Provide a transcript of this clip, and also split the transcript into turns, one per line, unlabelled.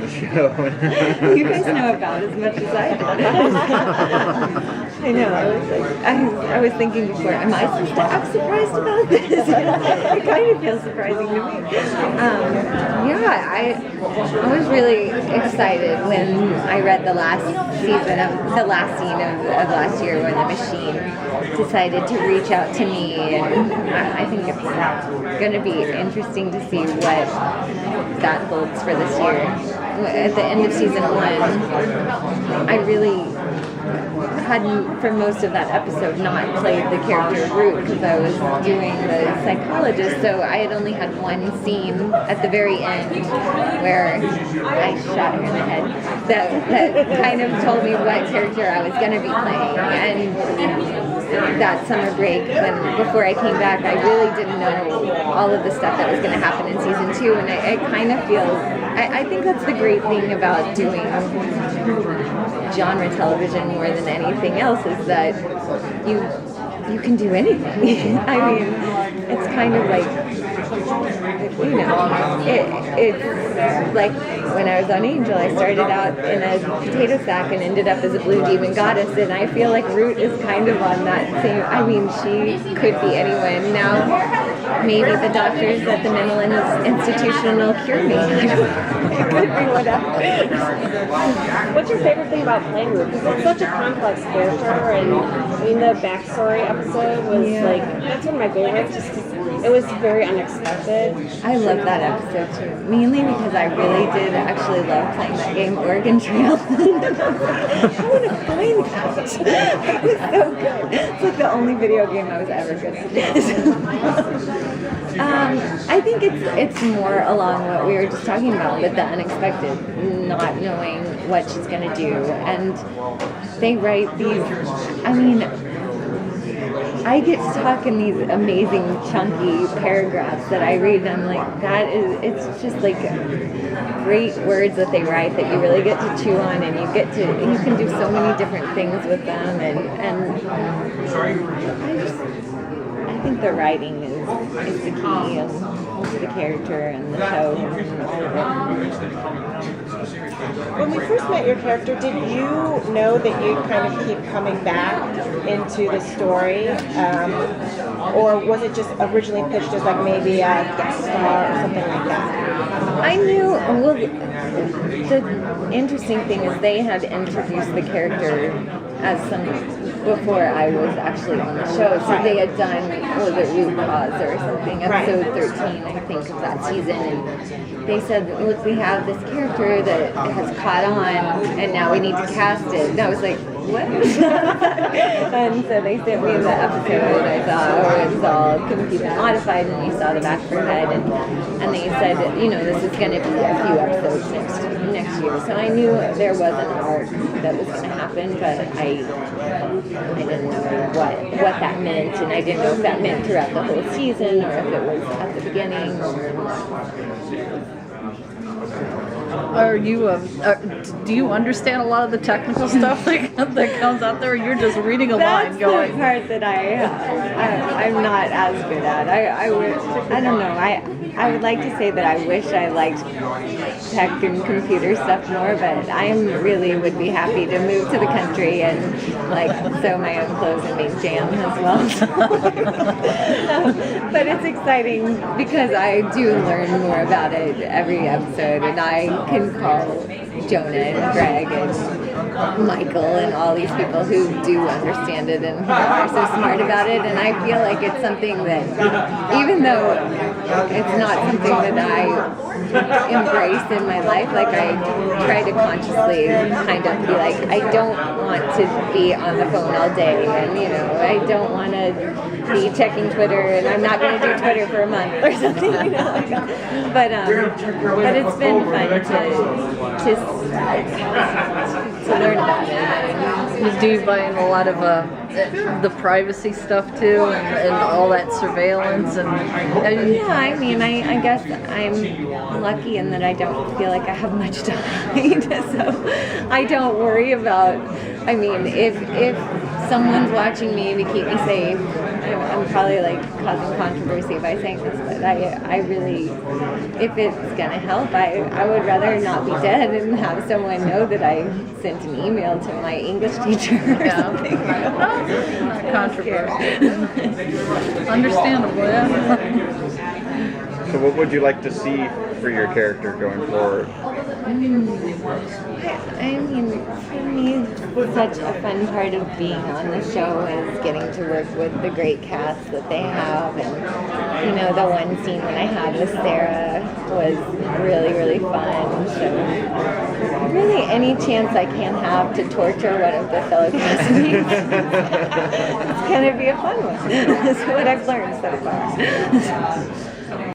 the show.
You guys know about as much as I do. I know. I was thinking before, am I supposed to act surprised about this? It kind of feels surprising to me. I was really excited when I read the last scene of last year when the machine decided to reach out to me, and I think it's going to be interesting to see what that holds for this year. At the end of season 1, I really hadn't, for most of that episode, not played the character of Root because I was doing the psychologist, so I had only had one scene at the very end where I shot her in the head that kind of told me what character I was going to be playing. And that summer break, before I came back, I really didn't know all of the stuff that was going to happen in season 2, and I kind of feel, I think that's the great thing about doing genre television more than anything else, is that you can do anything. I mean, it's kind of like, it's like when I was on Angel, I started out in a potato sack and ended up as a blue demon goddess, and I feel like Root is kind of on that same, I mean, she could be anyone. Now, maybe the doctors at the mental institution will cure me. It could be whatever.
What's your favorite thing about playing Root? Because it's such a complex character, and I mean, the backstory episode was that's one of my favorites, just because it was very unexpected.
I love that episode too, mainly because I really did actually love playing that game, Oregon Trail. I want to find that. It was so good. It's like the only video game I was ever good at. I think it's more along what we were just talking about with the unexpected, not knowing what she's going to do. And they write these, I mean, I get stuck in these amazing chunky paragraphs that I read, and I'm like, it's just like great words that they write that you really get to chew on, and you can do so many different things with them, and I think the writing is the key, and the character and the show and all of it.
When we first met your character, did you know that you'd kind of keep coming back into the story? Or was it just originally pitched as like maybe a guest star or something like that?
I knew, well, the interesting thing is they had introduced the character as some before I was actually on the show. So they had done, was it Root Cause or something, episode 13, I think, of that season. And they said, look, we have this character that has caught on, and now we need to cast it. And I was like, what? And so they sent me the episode. I thought, it's all computer modified, and you saw the back of her head. And they said, this is going to be a few episodes next year. So I knew there was an arc that was going to happen, but I didn't know what that meant, and I didn't know if that meant throughout the whole season or if it was at the beginning
Are you? Do you understand a lot of the technical stuff that comes out there? Or you're just reading a line, going.
That's the part that I'm not as good at. I don't know. I would like to say that I wish I liked tech and computer stuff more, but I really would be happy to move to the country and sew my own clothes and make jam as well. But it's exciting because I do learn more about it every episode, and I can call Jonah and Greg and Michael and all these people who do understand it and who are so smart about it, and I feel like it's something that, even though it's not something that I embrace in my life, I try to consciously kind of be like, I don't want to be on the phone all day, and I don't want to be checking Twitter, and I'm not going to do Twitter for a month or something, but it's been fun to learn about it.
Do you buy in a lot of the privacy stuff too, and all that surveillance and
yeah, I mean, I guess I'm lucky in that I don't feel like I have much to hide, so I don't worry about. I mean, if someone's watching me to keep me safe. I'm probably like causing controversy by saying this, but I really, if it's gonna help, I would rather not be dead and have someone know that I sent an email to my English teacher or something.
Controversy. Understandable, yeah.
So what would you like to see for your character going forward?
I mean, for me, such a fun part of being on the show is getting to work with the great cast that they have. And, you know, the one scene that I had with Sarah was really, really fun. So, really, any chance I can have to torture one of the fellow castmates, it's going to be a fun one. That's what I've learned so far.